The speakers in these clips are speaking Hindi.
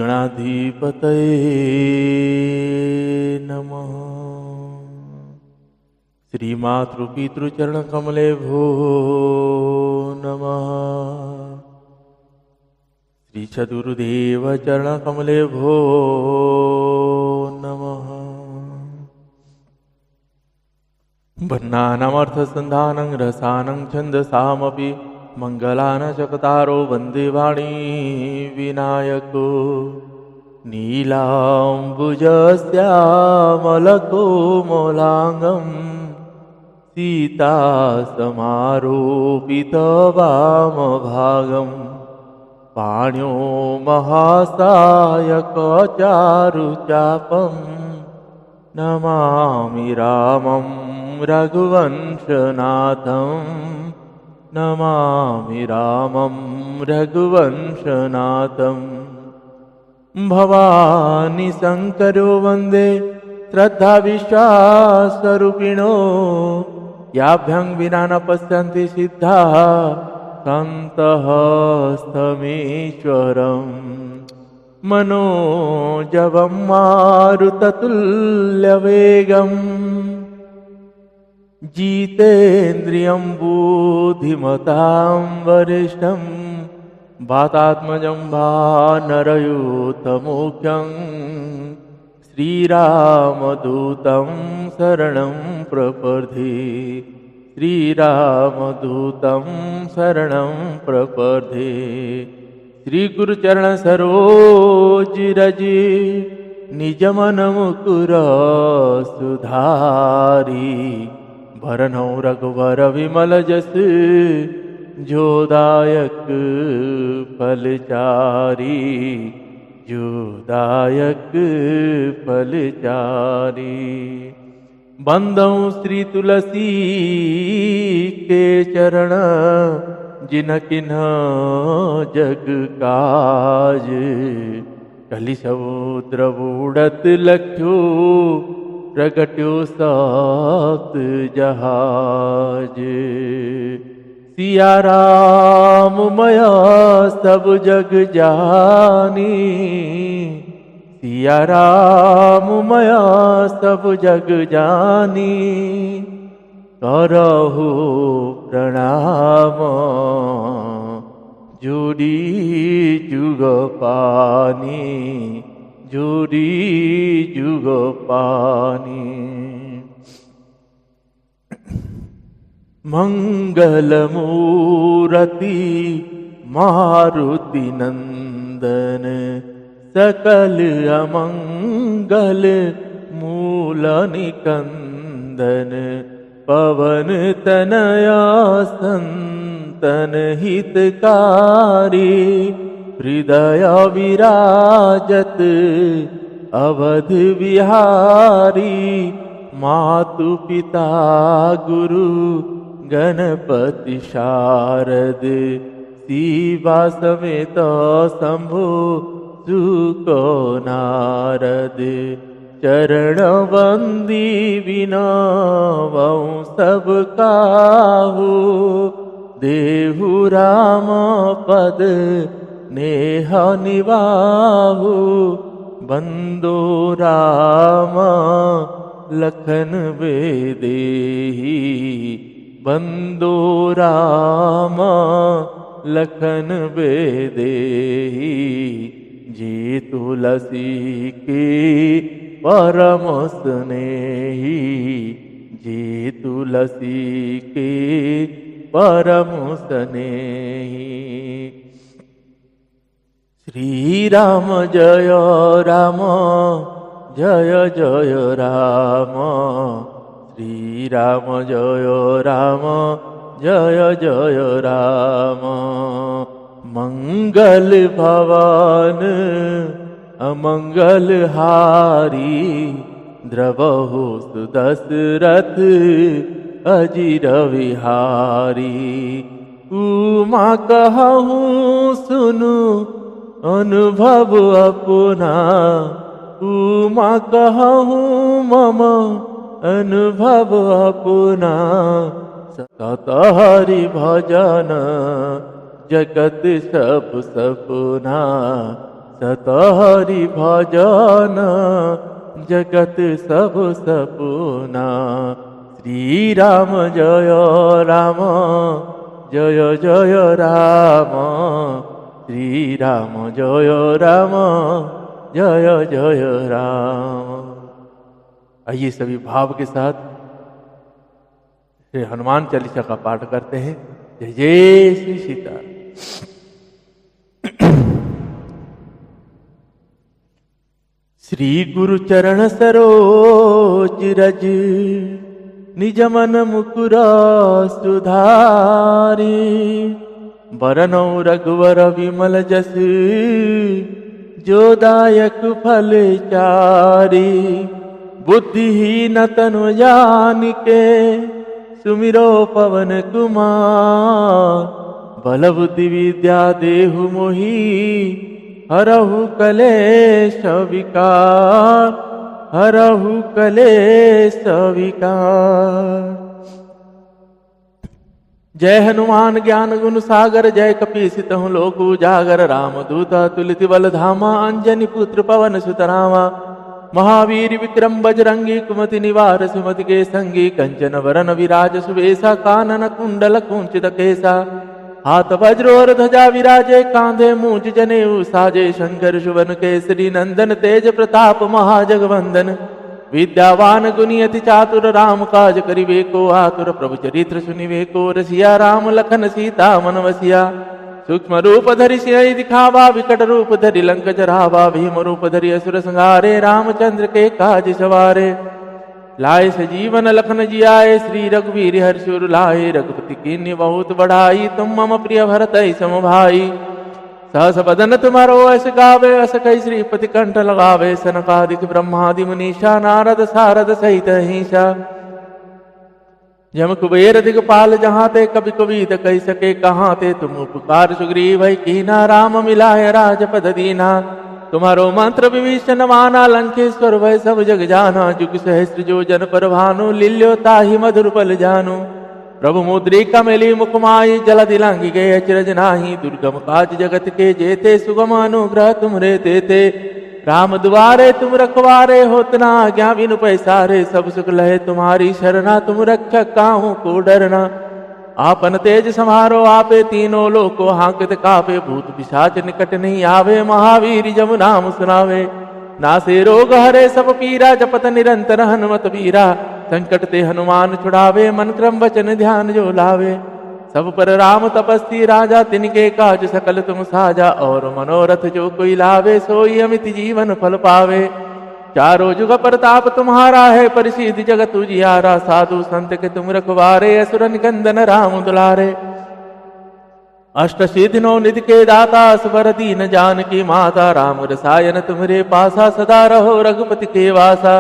गणाधिपतये नमः। श्रीमातृपितृचरणकमलेभ्यो नमः। श्रीचतुर्देवचरणकमलेभ्यो नमः। वर्णानामर्थसन्धानं रसानं छन्दसामपि मंगलान चकतारो वन्दे वाणी विनायको। नीलाम्बुजस्यामलकोमलाङ्गं सीतासमारोपितवामभागं पाण्यो महासायकचारुचापं नमामि रामं रघुवंशनाथं। नमामि रामं रघुवंशनाथं। भवानी शंकरो वन्दे श्रद्धा विश्वासरूपिणो। याभ्यां विना न पश्यन्ति सिद्धाः सन्तः स्थमीश्वरम्। मनोजवं मारुततुल्यवेगम् जितेन्द्रियं बुद्धिमतां वरिष्ठं। वातात्मजं वानरयूथमुख्यं श्रीरामदूतं शरणं प्रपद्ये। श्रीरामदूतं शरणं प्रपद्ये। श्रीगुरुचरण सरोज रज निजमन मुकुर सुधारी। भरनौ रघुवर विमल जस जोदायक फलचारी। जोदायक फलचारी। बंदौ श्री तुलसी के चरण जिनकिन्ह जग काज। कलि समुद्र बूढ़त लख्यो प्रगट्यो सप्त जहाज। सिया राम मया सब जग जानी। सिया राम मया सब जग जानी। करहु प्रणाम जोड़ी जुग पानी। जोड़ी जुग पानी। मंगल मूरति मारुति नंदन। सकल अमंगल मूल निकंदन। पवन तनया संतन हितकारी। हृदय विराजत अवध बिहारी। मातु पिता गुरु गणपति शारद। शिवा समेत शंभु सुख नारद। चरण वंदी विनवं सब काहू। देहु राम पद नेह निवाहु। बंदो राम लखन बेदेही। बंदो राम लखन बेदेही। जी तुलसी के परम स्नेही। जी तुलसी के परम स्नेही। श्री राम जय राम जय जय राम। श्री राम जय राम जय जय राम। मंगल भवन अमंगल हारी। द्रवहु सुदशरथ अजिर विहारी। उमा कहूँ सुनु अनुभव अपना। उमा कहूँ मम अनुभव अपना। सतत हरि भजन जगत सब सपना। सतहरि भजन जगत सब सपुना। श्री राम जय राम जय जय राम, श्री राम जय राम जय जय राम। आइए सभी भाव के साथ श्री हनुमान चालीसा का पाठ करते हैं। जय जय श्री सीता। श्री गुरु चरण सरोज रज, निज मन मुकुर सुधारी। बरनौ रघुवर विमल जस, जो दायक फल चारी। बुद्धिहीन तनु जानिके, सुमिरो पवन कुमार। बल बुद्धि विद्या देहु मोहि, हरहु कलेश विकार, हरहु कलेश विकार। जय हनुमान ज्ञान गुण सागर, जय कपीस तहु लोक उजागर। रामदूत अतुलित बल धामा, अंजनी पुत्र पवन सुत नामा। महावीर विक्रम बजरंगी, कुमति निवार सुमति के संगी। कंचन वरन विराज सुबेसा, कानन कुंडल कुंचित केसा। हाथ वज्र और ध्वजा विराजे, कांधे मूंज जनेऊ साजे। शंकर सुवन केसरी नंदन, तेज प्रताप महाजगवंदन। विद्यावान गुणी अति चातुर, राम काज करिबे को आतुर। प्रभु चरित्र सुनिबे को रसिया, राम लखन सीता मन बसिया। सूक्ष्म रूप धरि सियहि दिखावा, विकट रूप धरि लंक जरावा। भीम रूप धरि असुर संहारे, रामचंद्र के काज सवारे। लाए सजीवन लखन जियाए, श्री रघुवीर हर्ष उर लाए। रघुपति कीन्ही बहुत बढ़ाई, तुम मम प्रिय भरतहि सम भाई। सहस बदन तुम्हारो यश गावे, अस कहि श्रीपति कंठ लगावे। सनकादिक ब्रह्मादि मुनीषा, नारद सारद सहित अहिंसा। जम कुबेर दिगपाल जहाँ ते, कवि कबीर कहि सके कहाँ ते। तुम उपकार सुग्रीव ही कीन्हा, राम मिलाय राजपद दीन्हा। तुम्हारो मंत्र विभीषण माना, लंकेश्वर भय सब जग जाना। जुग सहस्त्र जो जन पर भानु, लील्यो ताहि मधुर पल जानु। प्रभु मुद्रिका मेली मुखमाई, जल दिलांगी गए अचरज नाही। दुर्गम काज जगत के जेते, सुगम अनुग्रह तुमरे तेते। राम दुआरे तुम रखवारे, होत न आज्ञा बिनु पैसारे। सब सुख लहे तुम्हारी शरणा, तुम रक्षक काहू को डरना। आपन तेज समारो आपे, तीनों लोको हांकत कापे। भूत पिशाच निकट नहीं आवे, महावीर जब नाम सुनावे। नासे रोग हरे सब पीरा, जपत निरंतर हनुमत वीरा। संकट ते हनुमान छुड़ावे, मन क्रम वचन ध्यान जो लावे। सब पर राम तपस्वी राजा, तिनके काज सकल तुम साजा। और मनोरथ जो कोई लावे, सोई अमित जीवन फल पावे। चारों जुग प्रताप तुम्हारा है, परिसिद्ध जगत उजियारा। साधु संत के तुम रखवारे, असुर निकंदन राम दुलारे। अष्ट सिद्धि नौ निधि के दाता, स्वर दीन जानकी माता। राम रसायन तुम्हारे पासा, सदा रहो रघुपति के वासा।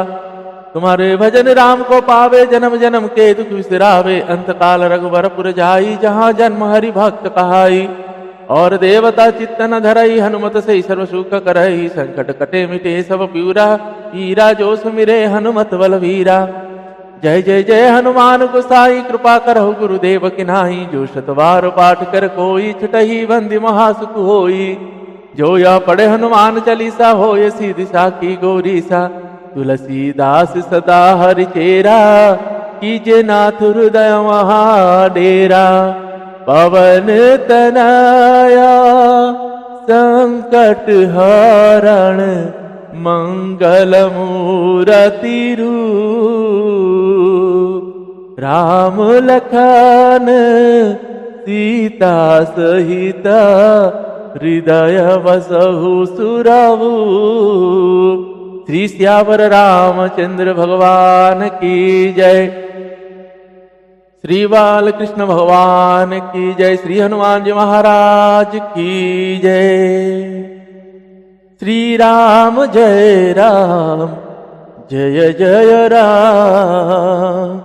तुम्हारे भजन राम को पावे, जन्म जन्म के दुख विसरावे। अंत काल रघुवरपुर जाई, जहाँ जन्म हरि भक्त कहाई। और देवता चित्त न धरई, हनुमत से सर्व सुख करई। संकट कटे मिटे सब पीरा, पीरा जो सुमिरे हनुमत बलवीरा। जय जय जय हनुमान गोसाई, कृपा करहु गुरुदेव की नाही। जो शतवार पाठ कर कोई, छुटहि बंदी महासुख होई। जो यह पढ़े हनुमान चालीसा, होय सिद्धि साखी गौरीसा। तुलसीदास सदा हरि चेरा, कीजे नाथ हृदय वहाँ डेरा। पवन तनया संकट हरण, मंगल मूरति रूप। राम लखन सीता सहित, हृदय बसहु सुरभूप। श्री सियावर रामचंद्र भगवान की जय। श्री बाल कृष्ण भगवान की जय। श्री हनुमान जी महाराज की जय। श्री राम जय राम जय जय राम।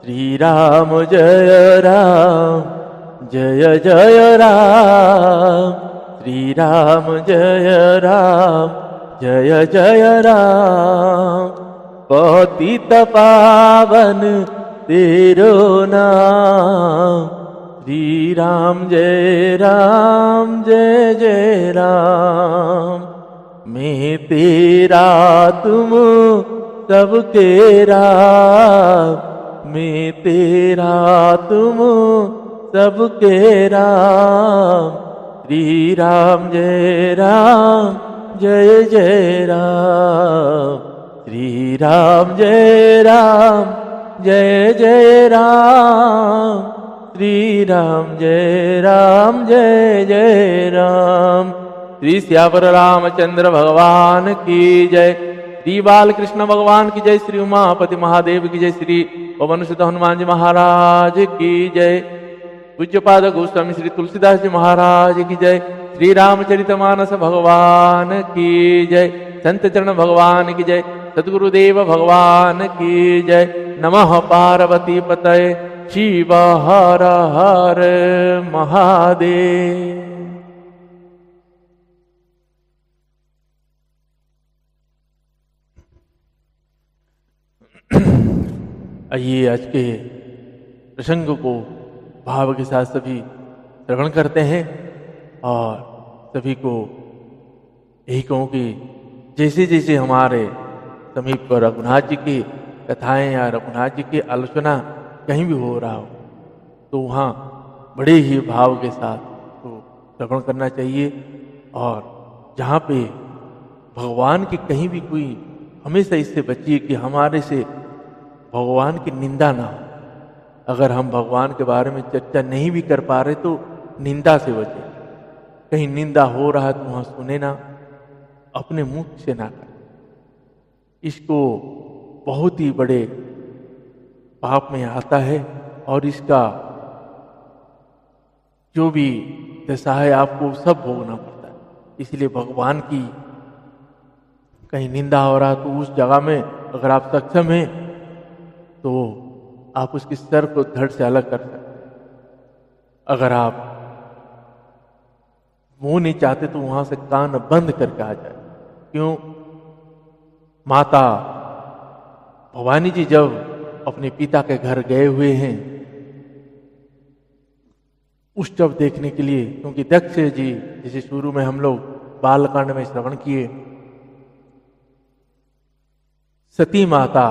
श्री राम जय राम जय जय राम। श्री राम जय राम जय जय राम। पतित पावन तेरो नाम, श्री राम जय जय राम। मैं तेरा तुम सबके राम, मैं तेरा तुम सबके राम। श्री राम जय राम जय जय राम, श्री राम जय राम जय जय राम, श्री राम जय राम जय जय राम। श्री श्यावर रामचंद्र भगवान की जय, श्री बालकृष्ण भगवान की जय, श्री उमापति महादेव की जय, श्री पवन सुत हनुमान जी महाराज की जय, पूज्यपाद गोस्वामी श्री तुलसीदास जी महाराज की जय, श्री रामचरितमानस भगवान की जय, संत चरण भगवान की जय, सद्गुरुदेव भगवान की जय। नमः पार्वती पतये शिव हर हर महादेव। आइए आज के प्रसंग को भाव के साथ सभी श्रवण करते हैं और सभी को यही कहूँ कि जैसे जैसे हमारे समीप पर रघुनाथ जी की कथाएं या रघुनाथ जी की आलोचना कहीं भी हो रहा हो तो वहाँ बड़े ही भाव के साथ तो श्रवण करना चाहिए। और जहाँ पे भगवान की कहीं भी कोई, हमेशा इससे बचिए कि हमारे से भगवान की निंदा ना हो। अगर हम भगवान के बारे में चर्चा नहीं भी कर पा रहे तो निंदा से बचे। कहीं निंदा हो रहा है तो वहाँ सुने ना, अपने मुख से ना करें। इसको बहुत ही बड़े पाप में आता है और इसका जो भी दशा है आपको सब भोगना पड़ता है। इसलिए भगवान की कहीं निंदा हो रहा तो उस जगह में अगर आप सक्षम हैं तो आप उसके सर को धड़ से अलग कर सकते हैं। अगर आप वो नहीं चाहते तो वहां से कान बंद करके आ जाए। क्यों? माता भवानी जी जब अपने पिता के घर गए हुए हैं उत्सव देखने के लिए, क्योंकि दक्ष जी जैसे शुरू में हम लोग बालकांड में श्रवण किए, सती माता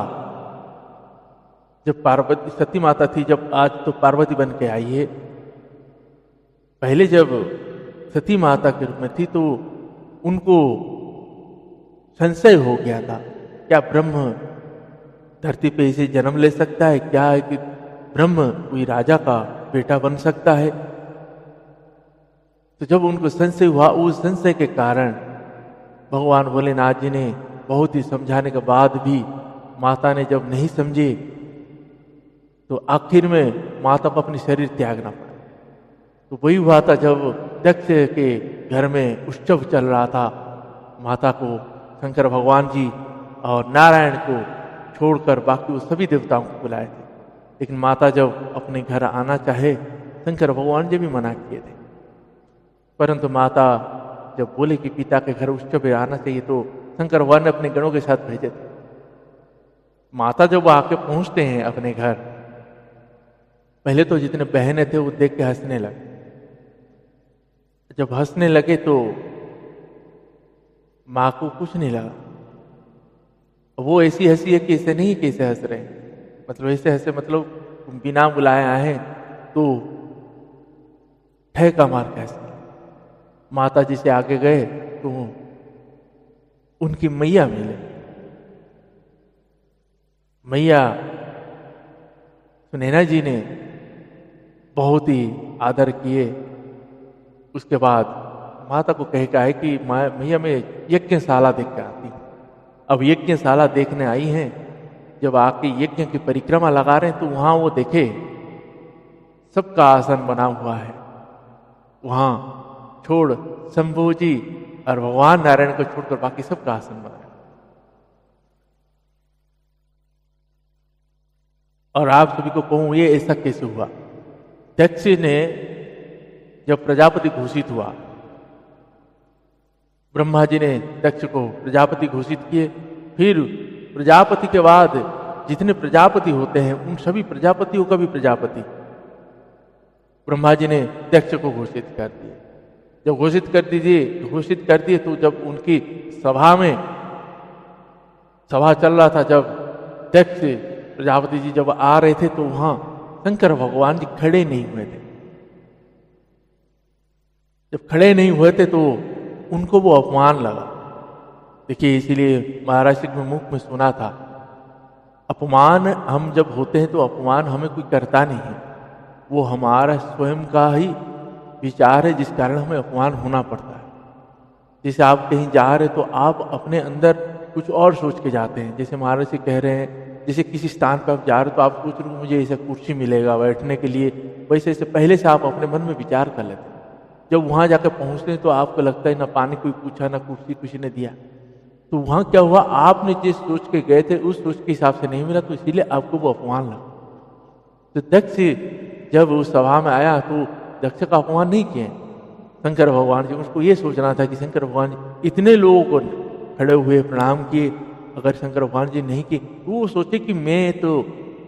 जब पार्वती सती माता थी, जब आज तो पार्वती बन के आई है, पहले जब सती माता के रूप में थी तो उनको संशय हो गया था, क्या ब्रह्म धरती पे इसे जन्म ले सकता है? क्या है कि ब्रह्म कोई राजा का बेटा बन सकता है? तो जब उनको संशय हुआ, उस संशय के कारण भगवान भोलेनाथ जी ने बहुत ही समझाने के बाद भी माता ने जब नहीं समझे तो आखिर में माता को अपनी शरीर त्यागना पड़ा। तो वही हुआ था जब दक्ष के घर में उत्सव चल रहा था, माता को शंकर भगवान जी और नारायण को छोड़कर बाकी वो सभी देवताओं को बुलाए थे। लेकिन माता जब अपने घर आना चाहे, शंकर भगवान जी भी मना किए थे। परंतु माता जब बोले कि पिता के घर उत्सव में आना चाहिए तो शंकर भगवान ने अपने गणों के साथ भेजे थे। माता जब आके पहुंचते हैं अपने घर, पहले तो जितने बहनें थे वो देख के हंसने लगे। जब हंसने लगे तो माँ को कुछ नहीं लगा। वो ऐसी हंसी है कि ऐसे नहीं कि ऐसे हंस रहे हैं, मतलब ऐसे हंसे मतलब बिना बुलाए आए हैं तो ठहका मार के हंसे। माता जी से आगे गए तो उनकी मैया मिले। मैया सुनैना जी ने बहुत ही आदर किए। उसके बाद माता को कह है कि मैया मैं यज्ञशाला देख के आती हूँ। अब यज्ञशाला देखने आई हैं, जब आके यज्ञ की परिक्रमा लगा रहे हैं तो वहां वो देखे सबका आसन बना हुआ है। वहां छोड़ शंभू जी और भगवान नारायण को छोड़कर बाकी सबका आसन बना है। और आप सभी को कहूं ये ऐसा कैसे हुआ? दक्ष ने जब प्रजापति घोषित हुआ, ब्रह्मा जी ने दक्ष को प्रजापति घोषित किए। फिर प्रजापति के बाद जितने प्रजापति होते हैं उन सभी प्रजापतियों का भी प्रजापति ब्रह्मा जी ने दक्ष को घोषित कर दिया। जब घोषित कर दिए तो जब उनकी सभा चल रहा था, जब दक्ष प्रजापति जी जब आ रहे थे तो वहां शंकर भगवान जी खड़े नहीं हुए थे। जब खड़े नहीं हुए थे तो उनको वो अपमान लगा। देखिए, इसीलिए महाराज के मुख में सुना था, अपमान हम जब होते हैं तो अपमान हमें कोई करता नहीं है, वो हमारा स्वयं का ही विचार है जिस कारण हमें अपमान होना पड़ता है। जैसे आप कहीं जा रहे तो आप अपने अंदर कुछ और सोच के जाते हैं। जैसे महाराज से कह रहे हैं, जैसे किसी स्थान पर आप जा रहे हो तो आप सोच रहे हो मुझे ऐसा कुर्सी मिलेगा बैठने के लिए, वैसे ऐसे पहले से आप अपने मन में विचार कर लेते हैं। जब वहां जाकर पहुंचते हैं तो आपको लगता है ना पानी कोई पूछा, ना कुर्सी किसी ने दिया। तो वहां क्या हुआ, आपने जिस सोच के गए थे उस सोच के हिसाब से नहीं मिला, तो इसीलिए आपको वो अपमान लगा। तो दक्ष जब उस सभा में आया तो दक्ष का अपमान नहीं किए शंकर भगवान जी। उसको ये सोचना था कि शंकर भगवान जी इतने लोगों को खड़े हुए प्रणाम किए, अगर शंकर भगवान जी नहीं किए तो वो सोचे कि मैं तो,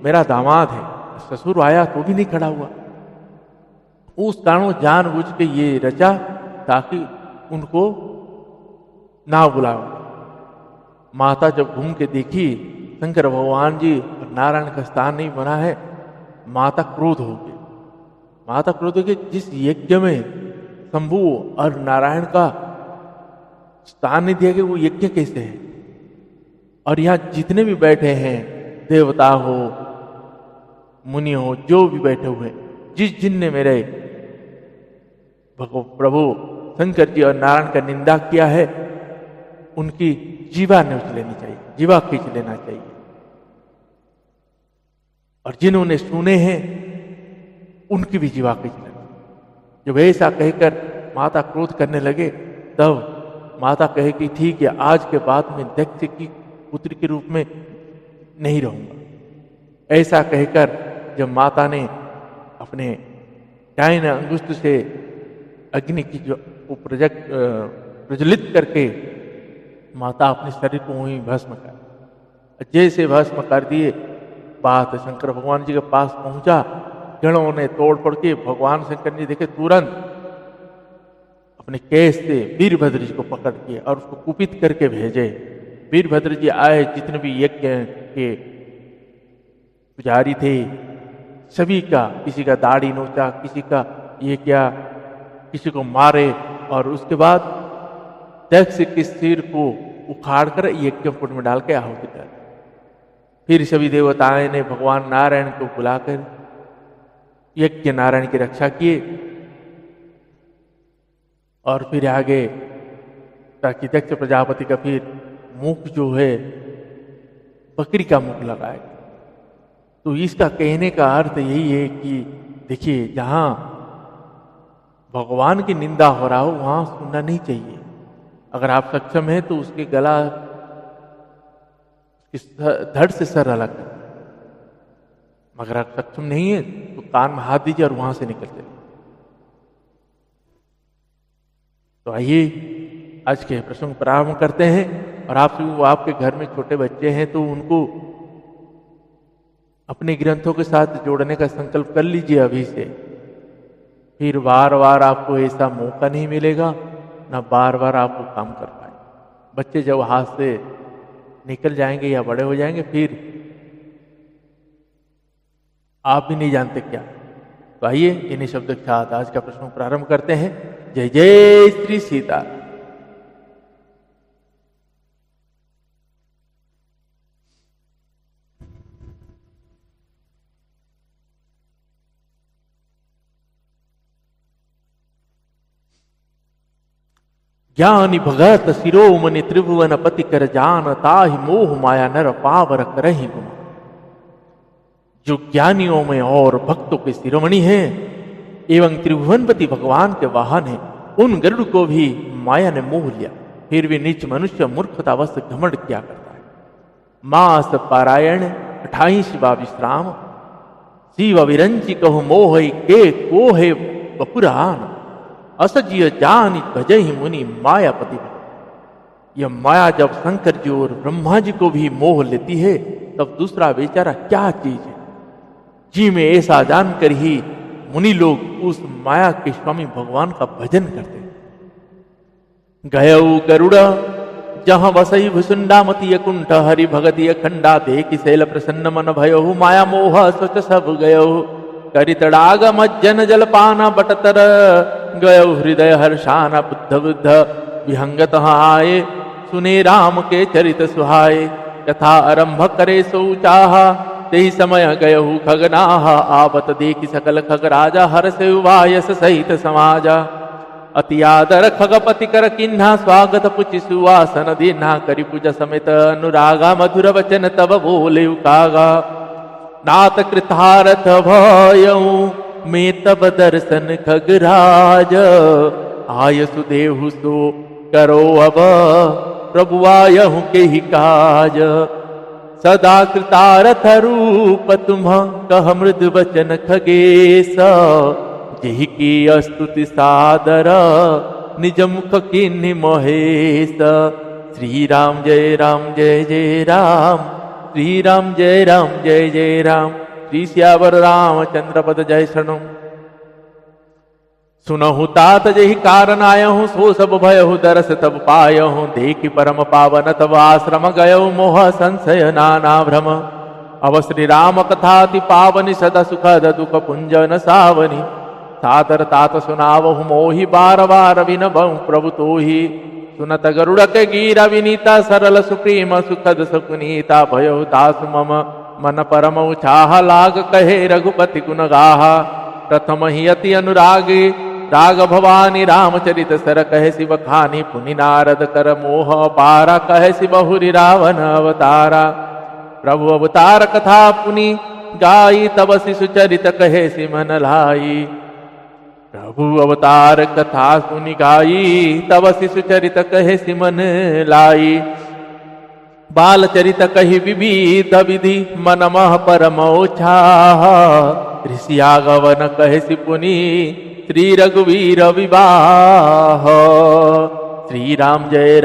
मेरा दामाद है, ससुर आया तो भी नहीं खड़ा हुआ। उस कारण जानबूझ के ये रचा ताकि उनको ना बुलाओ। माता जब घूम के देखी शंकर भगवान जी और नारायण का स्थान नहीं बना है, माता क्रोध हो गई। माता क्रोध हो गई, जिस यज्ञ में शंभु और नारायण का स्थान नहीं दिया गया वो यज्ञ कैसे है। और यहाँ जितने भी बैठे हैं, देवता हो, मुनि हो, जो भी बैठे हुए, जिन ने मेरे प्रभु शंकर जी और नारायण का निंदा किया है उनकी जीवा नोच लेनी चाहिए, जीवा खींच लेना चाहिए। और जिन्होंने सुने हैं उनकी भी जीवा खींच लेना। जब ऐसा कहकर माता क्रोध करने लगे तब माता कहे कि ठीक है, आज के बाद मैं दक्ष की पुत्री के रूप में नहीं रहूंगा। ऐसा कहकर जब माता ने अपने डायन अंगुष्ठ से अग्नि की जो प्रज्वलित करके माता अपने शरीर को वहीं भस्म कर, जैसे भस्म कर दिए, बात शंकर भगवान जी के पास पहुंचा। गणों ने तोड़ पड़ के भगवान शंकर जी देखे, तुरंत अपने केस से वीरभद्र जी को पकड़ के और उसको कुपित करके भेजे। वीरभद्र जी आए, जितने भी यज्ञ के पुजारी थे सभी का, किसी का दाढ़ी नोचा, किसी का ये क्या, किसी को मारे, और उसके बाद दक्ष के सिर को उखाड़ कर यज्ञ कुंड में डाल के आहुति कर। फिर सभी देवताएं ने भगवान नारायण को बुलाकर यज्ञ नारायण की रक्षा किए। और फिर आगे ताकि दक्ष प्रजापति का फिर मुख जो है बकरी का मुख लगाए। तो इसका कहने का अर्थ यही है कि देखिए, जहां भगवान की निंदा हो रहा हो वहां सुनना नहीं चाहिए। अगर आप सक्षम हैं तो उसके गला धड़ से सर अलग कर, मगर आप सक्षम नहीं है तो कान में हाथ दीजिए और वहां से निकल जाइए। तो आइए आज के प्रसंग प्रारंभ करते हैं। और आपके घर में छोटे बच्चे हैं तो उनको अपने ग्रंथों के साथ जोड़ने का संकल्प कर लीजिए अभी से। फिर बार बार आपको ऐसा मौका नहीं मिलेगा, ना बार बार आपको काम कर पाए। बच्चे जब हाथ से निकल जाएंगे या बड़े हो जाएंगे फिर आप भी नहीं जानते क्या। तो आइए इन्हीं शब्दों के साथ आज का प्रश्न प्रारंभ करते हैं। जय जय श्री सीता। ज्ञानी भगत शिरोमणि त्रिभुवन पति कर जान, ताहि मोह माया नर पावर करहि गुमा। जो ज्ञानियों में और भक्तों के शिरोमणि हैं एवं त्रिभुवनपति भगवान के वाहन हैं, उन गरुड़ को भी माया ने मोह लिया। फिर भी नीच मनुष्य मूर्खतावश घमंड किया करता है। मास पारायण 28वां विश्राम, शिव विरंची कहु मोह के कोहे बपुरान। असजिय जानी भजहि मुनि मायापति। यह माया जब शंकर जी और ब्रह्मा जी को भी मोह लेती है तब दूसरा बेचारा क्या चीज है। जी में ऐसा जानकर ही मुनि लोग उस माया के स्वामी भगवान का भजन करते हैं। गयऊ गरुड़ जहाँ वसई भुसुंडामती कुंठ हरि भगति अखंडा देखि शैल प्रसन्न मन भयहु माया मोह सोच सब गयहु करितड़ाग मज्जन जलपाना बटतर गयहु हृदय हर्षाना बुद्ध बुद्ध विहंगत आए सुने राम के चरित सुहाए कथा आरंभ करे सोचाह तेहि समय गयहु खगनाह आवत देखि सकल खग राजा हर्ष वायस सहित समाजा अति आदर खगपति कर किन्हा स्वागत पुचि सुवासन दीन्हा करि पूजा समेत अनुरागा मधुर वचन तब बोले कागा नाथ कृतारथ भयऊ में तब दर्शन खगराज आय सुदेहु सो करो अब प्रभु आयहु के ही काज सदा कृतारथ रूप तुम कह मृदु वचन खगेश जेहि की स्तुति सादर निज मुख किन्हि महेश श्री राम जय जय राम श्री राम जय जय राम श्री श्यावर रामचंद्र पद जय शरणु सुनहु तात जहि कारण आयहु सो सब भयहु दरस तब पायहु देखि परम पावन तब आश्रम गयहु मोह संशय नाना भ्रम अव श्री राम कथाति पावनि सदा सुखद दुख पुंजन सावनि सादर तात सुनावहु मोहि बार बार विनबहु प्रभु तोहि सुनत गरुड़ के गीरा विनीता सरल सुप्रीम सुखद सुकुनीता भयहु दासु मम मन परम उछाह लाग कहे रघुपति गुण गाहा प्रथम ही अति अनुरागी राग भवानी रामचरित सर कहे शिव खानी पुनि नारद कर मोह पारा कहे शिव बहुरी रावण अवतारा प्रभु अवतार कथा पुनि गाई तब शिशु चरित कहे सिमन लाई प्रभु अवतार कथा सुनि गाई तब शिशु चरित कहे सिमन लाई बाल चरित कही विविध विधि मन मह परमोछाह ऋषिया गवन कहे सिपुनि श्री रघुवीर विवाह श्री राम जय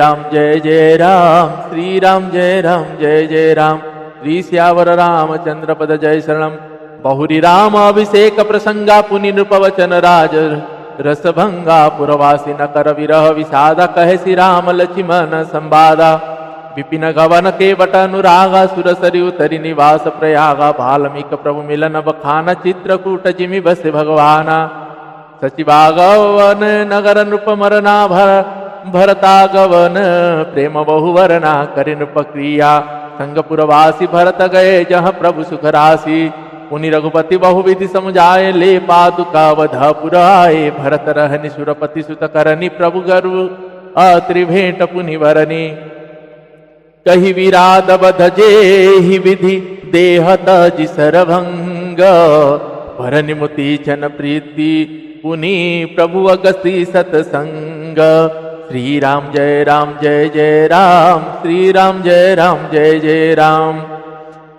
जय राम श्री राम जय जय राम श्री श्यावर रामचंद्र पद जय शरणम बहुरी राम अभिषेक प्रसंगा पुनि नृपवचन राज रसभंगा पुरवासी न कर विरह विषादा कहे श्री राम लक्ष्मण संवादा विपिन गवन के बट अनुरागा सुरसरि उतरि निवास प्रयागा भाल्मीक प्रभु मिलन बखान चित्रकूट जिमि बस भगवाना सचिवागवन नगर नृपमरना भरतागवन प्रेम बहुवरना करि नृपक्रिया संगपुरवासी भरत गए जहाँ प्रभु सुख राशि पुनि रघुपति बहुविधि समझाए ले पादुका वधा पुराए भरत रहनि सुरपति सुत करनि प्रभु गर्व अत्रिभेंट पुनि वरनि कही विराद बध जेहि विधि देह तजि सरभंग भरनि मुति छन प्रीति पुनि प्रभु अगस्ती सतसंग श्री राम जय जय राम श्री राम जय जय राम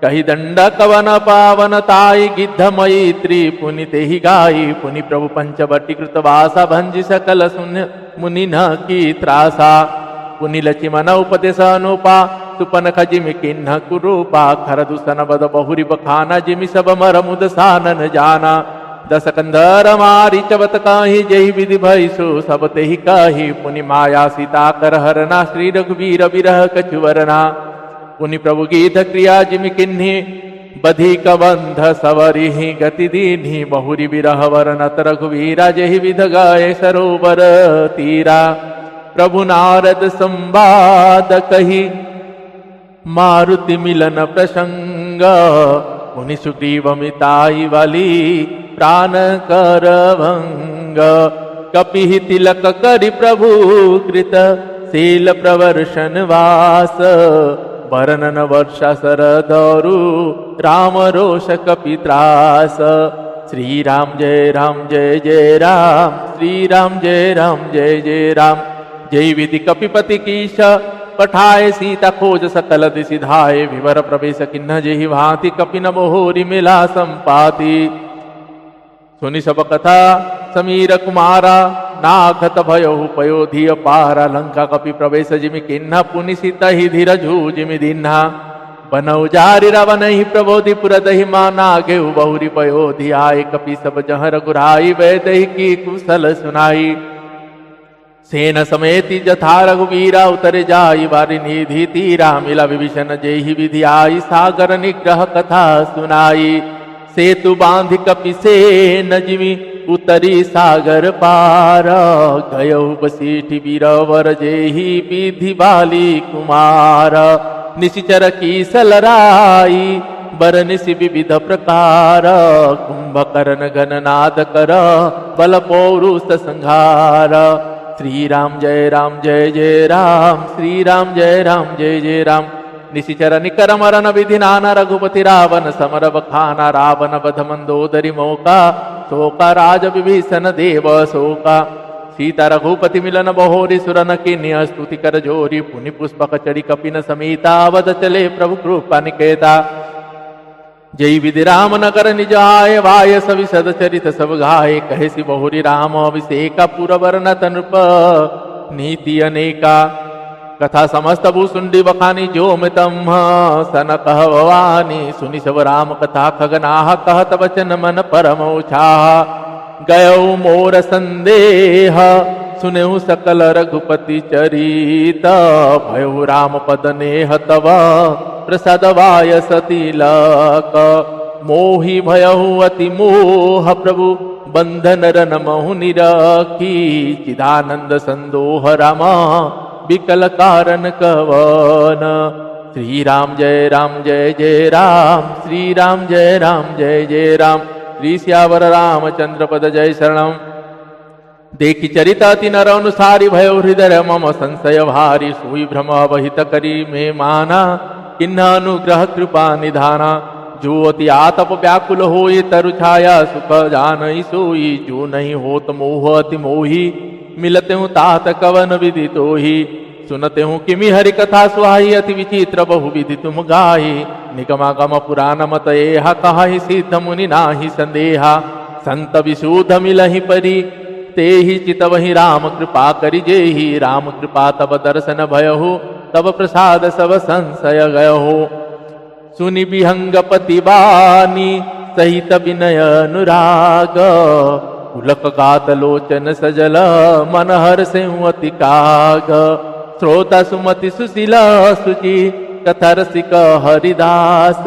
कही दंड कवन पावन ताई गिद्ध मैत्री पुनि तेहि गाई पुनि प्रभु पंचवटी कृतवासा भंजि सकल सुन मुनि न की त्रासा पुनि लक्ष्मण उपदेश अनुपा सुपन खजिमि किन्ह कुरूपा खर दुसन बद बहुरी बखाना जिमि सब मर मुद सानन जाना दस कंधर मारी चबत काही जहि विधि भैसु सब तेहि काही पुनि माया सीता कर हरना श्री रघुवीर विरह कछुवरना पुनि प्रभु गीत क्रिया जिमि किन्हि बधी कबंध सवरिहि गति दीन्हि बहुरी विरह वरनत रघुवीरा जहि विध गाये सरोवर तीरा प्रभु नारद संवाद कही मारुति मिलन प्रसंग मुनि सुग्रीव मिताई वाली प्राण कर भंग कपि तिलक करि प्रभु कृत शील प्रवर्षन वास वर्णन वर्षा सरदरु राम रोष कपि त्रास श्री राम जय जय राम श्री राम जय जय राम जय विधि कपिपति कीश पठाए सीता खोज सकल दिशि धाये विवर प्रवेश किन्ह जेहि भांति कपि न मोहोरी मिला संपाति सुनि सब कथा समीर कुमारा नाखत भयहु पयोधि अपारा लंका कपि प्रवेश जिमि किन्ह पुनि सीता ही धीरजु जिमि दीन्हा बनौ जारि रावण ही प्रबोधि पुरदहि माना गेहु बहुरी पयोधि आए कपि सब जह रघुराई वैदहि की कुशल सुनाई सेन समेति जथा रघुवीरा उतरे जाई बारी निधि तीरा मिला विभीषण जेहि विधि आई सागर निग्रह कथा सुनाई सेतु बांधि कपि से नजमी उतरी सागर पार गयो बसीठ वीरवर जेहि विधि बाली कुमार निशिचर की सलराई बरनिसि विविध प्रकार कुंभकर्ण गणनाद कर बल पौरुष संहार श्री राम जय राम श्री राम जय जय राम निशिचर निकर मरन विधि नाना रघुपति रावण समर बखाना रावण बध मंदोदरी मौका शोका राज विभीषण देव शोका सीता रघुपति मिलन बहोरी सुरन की स्तुति कर जोरी पुनि पुष्पक चढ़ी कपिन समीता वद चले प्रभु कृपा निकेता जय विधि राम नगर निज आय वाय सवि सद चरित सब गाय कहे सि बहुरी राम अभिषेका पुरवर नृप नीति अनेका कथा समस्त भूसुंडी बखानी जो मितम सन कह भवानी सुनि सब राम कथा खगनाह कहत वचन मन परम छाह गयो मोर संदेह सुनेहु सकल रघुपति चरित भयो राम पद नेह तव प्रसाद वाय सतिलक मोहि भयहु अति मोह प्रभु बंधन रन महु निरखी चिदानंद संदोह राम विकल कारण कवन श्री राम जय राम श्री राम जय जय राम श्री सियावर रामचंद्र पद जय शरणम देखी चरित अति नर अनुसारी भयो हृदय मम संशय भारी सोई भ्रम अवहित करी में माना किन्ह अनुग्रह कृपा निधाना जो अति आतप व्याकुल होई तरु छाया सुख जान सोई जो नहीं होत मोह अति मोही मिलते हूँ तात कवन विधि तो ही सुनते हूँ किमि हरि कथा सुहाई अति विचित्र बहु विधि तुम गाही निगमागम पुराण मत एहा कहाहि सिद्ध मुनि नाही संदेहा संत विशुद्ध मिलहि परी ते ही चित वही राम कृपा करि जेहि राम कृपा तब दर्शन भयहु तब प्रसाद सब संशय गयहु सुनि विहंग पतिवानी सहित विनय अनुराग पुलक गात लोचन सजल मन हर से अति काग श्रोता सुमति सुशीला सुचि कथा रसिक हरिदास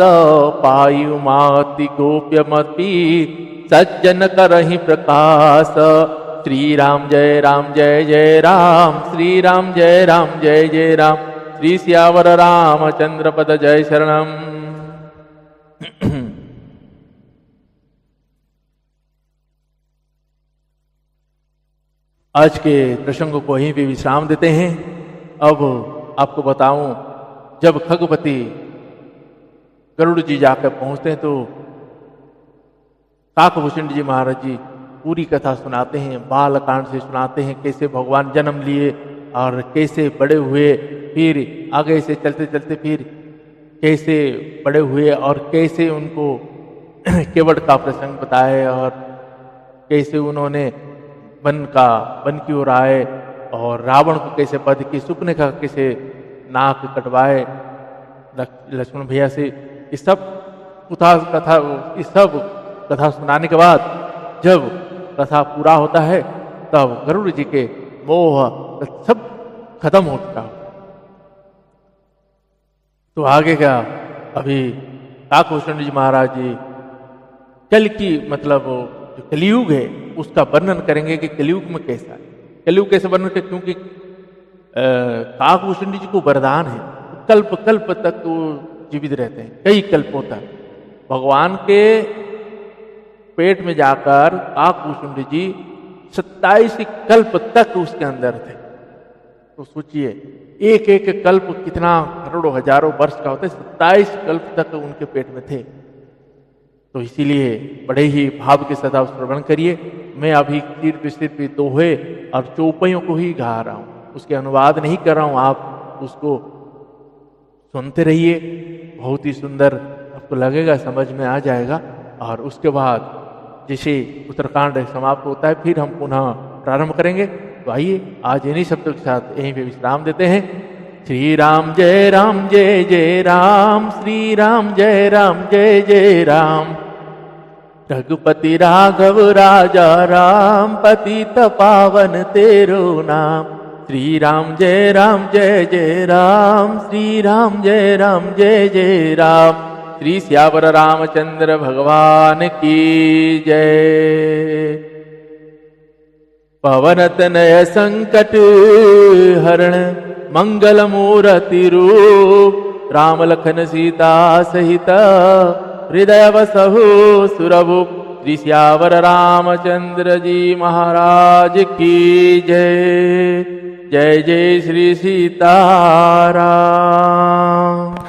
पाई उमाति गोप्यमति सज्जन करहि प्रकाश श्री राम जय राम श्री राम जय जय राम श्री सियावर रामचंद्र पद जय शरणम। आज के प्रसंग को यहीं पे विश्राम देते हैं। अब आपको बताऊं, जब खगपति गरुड़ जी जाकर पहुंचते हैं तो काकभूषण जी महाराज जी पूरी कथा सुनाते हैं, बाल कांड से सुनाते हैं, कैसे भगवान जन्म लिए और कैसे बड़े हुए, फिर आगे से चलते चलते फिर कैसे बड़े हुए और कैसे उनको केवट का प्रसंग बताए और कैसे उन्होंने वन की ओर आए और रावण को कैसे वध की, सुपने का कैसे नाक कटवाए लक्ष्मण भैया से। इस सब कथा सुनाने के बाद जब कथा पूरा होता है तब गरुड़ जी के मोह सब खत्म हो चुका। तो आगे का अभी काकभूषण जी महाराज जी कल की मतलब जो कलयुग है उसका वर्णन करेंगे कि कलयुग में कैसा है, कलयुग कैसे वर्णन करें, क्योंकि काकभूषण जी को वरदान है, कल्प कल्प तक वो जीवित रहते हैं, कई कल्पों तक। भगवान के पेट में जाकर काकभूषण जी 27 कल्प तक उसके अंदर थे। तो सोचिए एक एक कल्प कितना करोड़ों हजारों वर्ष का होता है, 27 कल्प तक उनके पेट में थे। तो इसीलिए बड़े ही भाव के साथ श्रवण करिए। मैं अभी सिर्फ दोहे और चौपाइयों को ही गा रहा हूँ, उसके अनुवाद नहीं कर रहा हूँ, आप उसको सुनते रहिए, बहुत ही सुंदर आपको लगेगा, समझ में आ जाएगा। और उसके बाद जैसे उत्तरकांड समाप्त होता है फिर हम पुनः प्रारंभ करेंगे। तो आइए आज इन्हीं शब्दों के साथ यहीं पे विश्राम देते हैं। श्री राम जय राम श्री राम जय जय राम रघुपति राघव राजा राम, पतित पावन तेरो नाम। श्री राम जय जय राम, श्री राम जय जय राम। श्री सियावर रामचंद्र भगवान की जय। पवन तनय संकट हरण, मंगल मूर्ति रूप, राम लखन सीता सहित हृदय बसहु सुरभूप। श्री सियावर रामचंद्र जी महाराज की जय। जय जय श्री सीताराम।